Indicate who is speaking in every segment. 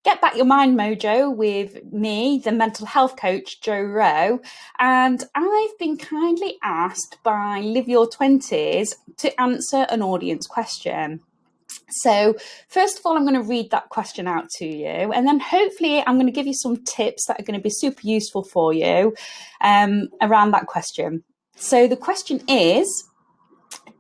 Speaker 1: Get Back Your Mind Mojo with me, the mental health coach, Jo Rowe. And I've been kindly asked by Live Your 20s to answer an audience question. So first of all, I'm going to read that question out to you, and then hopefully I'm going to give you some tips that are going to be super useful for you around that question. So the question is,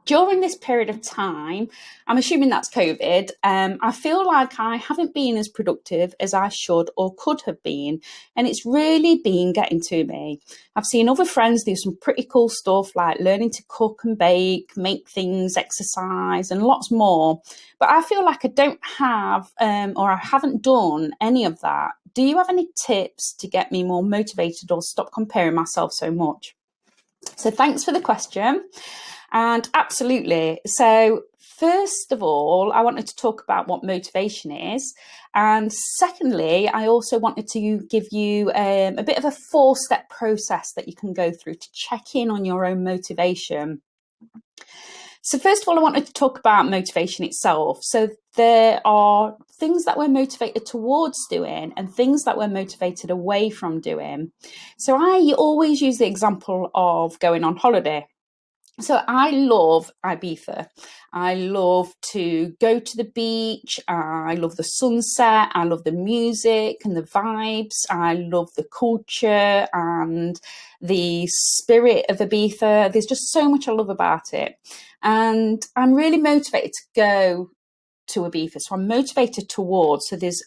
Speaker 1: during this period of time, I'm assuming that's COVID, I feel like I haven't been as productive as I should or could have been, and it's really been getting to me. I've seen other friends do some pretty cool stuff like learning to cook and bake, make things, exercise, and lots more. But I feel like I don't have, or I haven't done any of that. Do you have any tips to get me more motivated or stop comparing myself so much? So thanks for the question. And absolutely. So first of all, I wanted to talk about what motivation is. And secondly, I also wanted to give you a bit of a 4-step process that you can go through to check in on your own motivation. So first of all, I wanted to talk about motivation itself. So there are things that we're motivated towards doing and things that we're motivated away from doing. So I always use the example of going on holiday. So I love Ibiza. I love to go to the beach. I love the sunset. I love the music and the vibes. I love the culture and the spirit of Ibiza. There's just so much I love about it. And I'm really motivated to go to Ibiza. So I'm motivated towards. So there's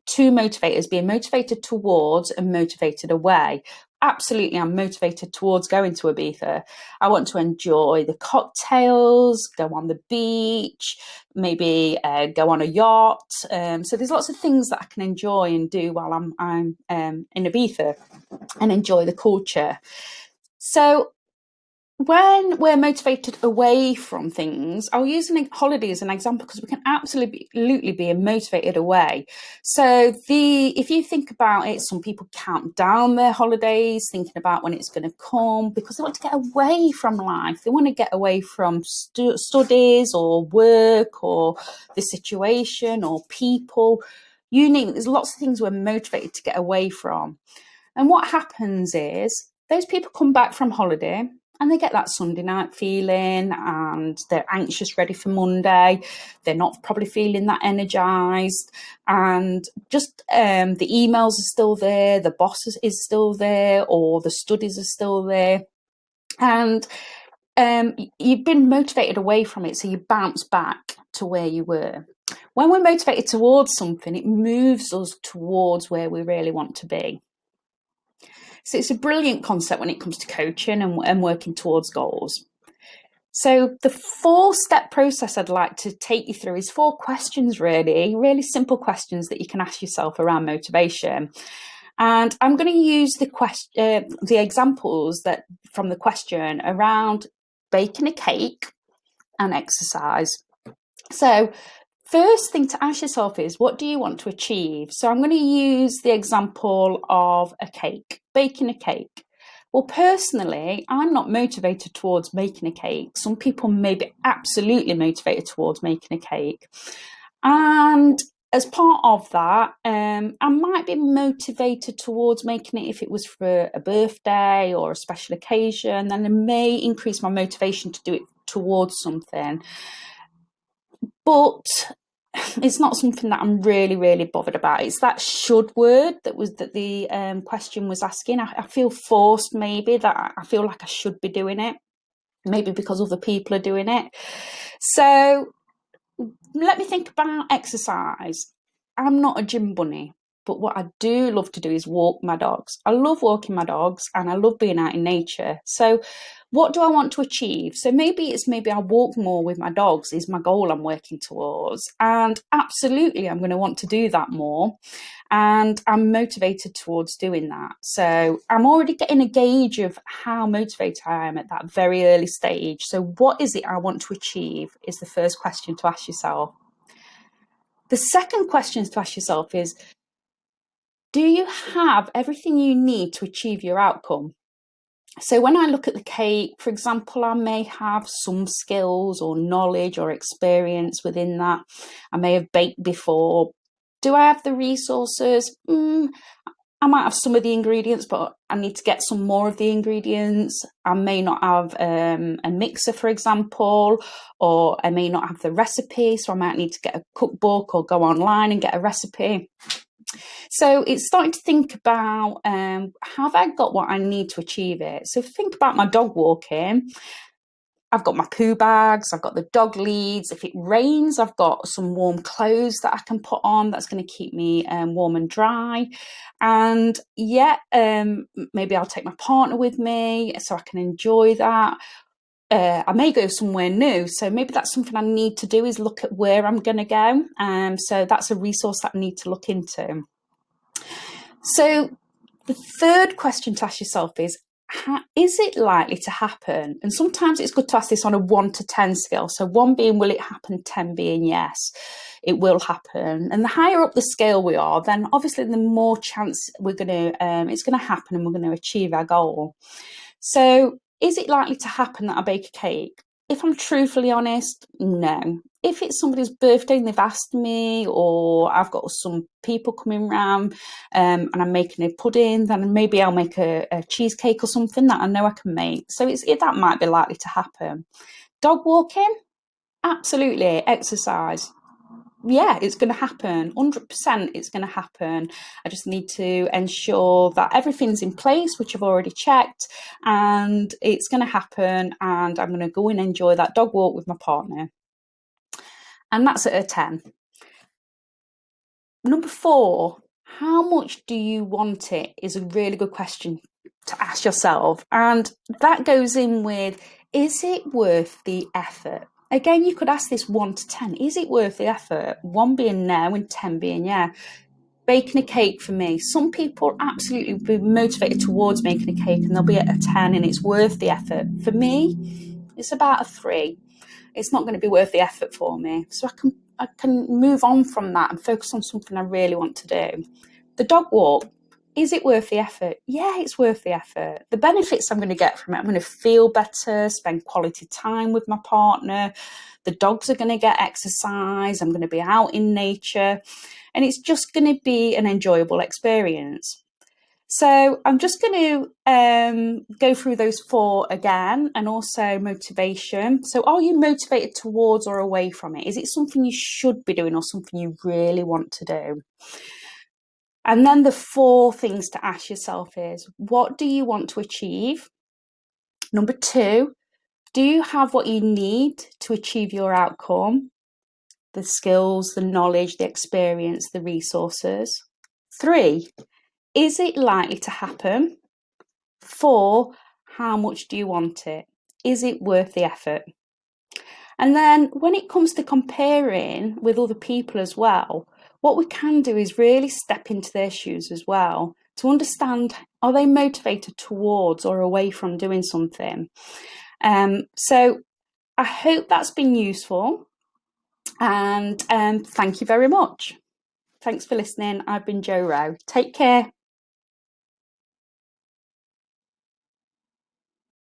Speaker 1: 2 motivators, being motivated towards and motivated away. Absolutely, I'm motivated towards going to Ibiza. I want to enjoy the cocktails, go on the beach, maybe go on a yacht. So there's lots of things that I can enjoy and do while I'm in Ibiza and enjoy the culture. So when we're motivated away from things, I'll use holiday as an example because we can absolutely be motivated away. So if you think about it, some people count down their holidays, thinking about when it's going to come because they want to get away from life. They want to get away from studies or work or the situation or people. You name it, there's lots of things we're motivated to get away from. And what happens is those people come back from holiday and they get that Sunday night feeling and they're anxious, ready for Monday. They're not probably feeling that energized. And just the emails are still there, the boss is still there, or the studies are still there. And you've been motivated away from it, so you bounce back to where you were. When we're motivated towards something, it moves us towards where we really want to be. So it's a brilliant concept when it comes to coaching and working towards goals. So the 4-step process I'd like to take you through is 4 questions, really simple questions that you can ask yourself around motivation. And I'm going to use the examples that from the question around baking a cake and exercise. So first thing to ask yourself is, what do you want to achieve? So I'm going to use the example of a cake, baking a cake. Well, personally, I'm not motivated towards making a cake. Some people may be absolutely motivated towards making a cake. And as part of that, I might be motivated towards making it if it was for a birthday or a special occasion. Then it may increase my motivation to do it towards something. But it's not something that I'm really bothered about. It's that should word that the question was asking. I feel forced, maybe, that I feel like I should be doing it, maybe because other people are doing it. So let me think about exercise. I'm not a gym bunny, but what I do love to do is walk my dogs. I love walking my dogs and I love being out in nature. So what do I want to achieve? So maybe I walk more with my dogs is my goal I'm working towards. And absolutely, I'm going to want to do that more. And I'm motivated towards doing that. So I'm already getting a gauge of how motivated I am at that very early stage. So what is it I want to achieve is the first question to ask yourself. The second question to ask yourself is, do you have everything you need to achieve your outcome? So when I look at the cake, for example, I may have some skills or knowledge or experience within that. I may have baked before. Do I have the resources? I might have some of the ingredients, but I need to get some more of the ingredients. I may not have a mixer, for example, or I may not have the recipe, so I might need to get a cookbook or go online and get a recipe. So it's starting to think about, have I got what I need to achieve it? So think about my dog walking. I've got my poo bags, I've got the dog leads. If it rains, I've got some warm clothes that I can put on that's going to keep me warm and dry. And maybe I'll take my partner with me so I can enjoy that. I may go somewhere new, so maybe that's something I need to do, is look at where I'm going to go. So that's a resource that I need to look into. So the third question to ask yourself is it likely to happen? And sometimes it's good to ask this on a 1 to 10 scale. So 1 being will it happen, 10 being yes, it will happen. And the higher up the scale we are, then obviously the more chance it's going to happen and we're going to achieve our goal. So is it likely to happen that I bake a cake? If I'm truthfully honest, no. If it's somebody's birthday and they've asked me, or I've got some people coming round and I'm making a pudding, then maybe I'll make a cheesecake or something that I know I can make. So that might be likely to happen. Dog walking? Absolutely. Exercise? Yeah, it's going to happen. 100% it's going to happen. I just need to ensure that everything's in place, which I've already checked, and it's going to happen, and I'm going to go and enjoy that dog walk with my partner. And that's at a 10. Number 4, how much do you want it, is a really good question to ask yourself. And that goes in with, is it worth the effort? Again, you could ask this 1 to 10. Is it worth the effort? 1 being no and 10 being yeah. Baking a cake for me, some people absolutely be motivated towards making a cake and they'll be at a 10 and it's worth the effort. For me, it's about a 3. It's not going to be worth the effort for me. So I can move on from that and focus on something I really want to do. The dog walk, is it worth the effort? Yeah, it's worth the effort. The benefits I'm going to get from it, I'm going to feel better, spend quality time with my partner. The dogs are going to get exercise. I'm going to be out in nature. And it's just going to be an enjoyable experience. So I'm just going to go through those 4 again, and also motivation. So are you motivated towards or away from it? Is it something you should be doing or something you really want to do? And then the 4 things to ask yourself is, what do you want to achieve? Number 2, do you have what you need to achieve your outcome? The skills, the knowledge, the experience, the resources. 3, is it likely to happen? 4, how much do you want it? Is it worth the effort? And then when it comes to comparing with other people as well, what we can do is really step into their shoes as well to understand, are they motivated towards or away from doing something? So I hope that's been useful, and thank you very much. Thanks for listening. I've been Jo Rowe. Take care.